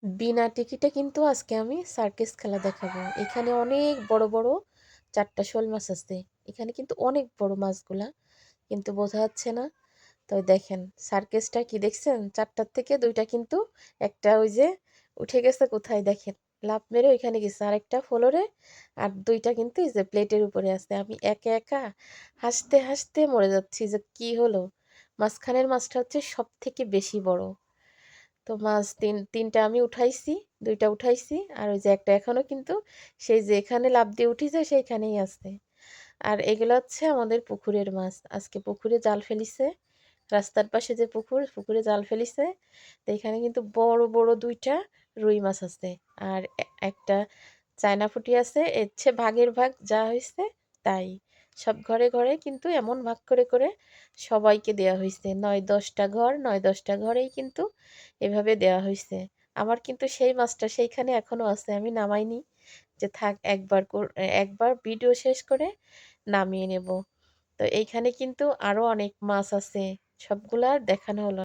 বিনা টিকিটে কিন্তু আজকে আমি সার্কাস খেলা দেখাবো। এখানে অনেক বড় বড় ৪টা শোল মাছ আছে। এখানে কিন্তু অনেক বড় মাছগুলা, কিন্তু বোঝা যাচ্ছে না। তো দেখেন সার্কাসটা কি দেখছেন? ৪টার থেকে ২টা কিন্তু একটা ওই যে উঠে গেছে কোথায় দেখেন। লাফ মেরে ওইখানে গেছে। আরেকটা ফ্লোরে আর ২টা কিন্তু এই যে প্লেটের উপরে আছে। আমি একা একা হাসতে হাসতে মরে যাচ্ছি যে কি হলো? মাঝখানের মাছটা হচ্ছে সবথেকে বেশি বড়। তো মাছ ৩টা আমি উঠাইছি, ২টা উঠাইছি। আর ওই যে একটা এখনো কিন্তু সেই যে এখানে লাফ দিয়ে উঠিছে সেইখানেই আছে। আর এগুলো হচ্ছে আমাদের পুকুরের মাছ। আজকে পুকুরে জাল ফেলিছে। রাস্তার পাশে যে পুকুর, পুকুরে জাল ফেলিছে। তো এখানে কিন্তু বড় বড় ২টা রুই মাছ আছে। আর একটা চায়না পুঁটি আছে। এর চেয়ে ভাগের ভাগ যা হইছে তাই। সব ঘরে ঘরে কিন্তু এমন ভাগ করে করে সবাইকে দেয়া হইছে। ৯-১০ টা ঘর, ৯-১০ টা ঘরেই কিন্তু এভাবে দেয়া হইছে। আমার কিন্তু সেই মাছটা সেইখানে এখনো আছে। আমি নামাইনি। যে থাক একবার ভিডিও শেষ করে নামিয়ে নেব। তো এইখানে কিন্তু আরো অনেক মাছ আছে। সবগুলা আর দেখানো হলো না।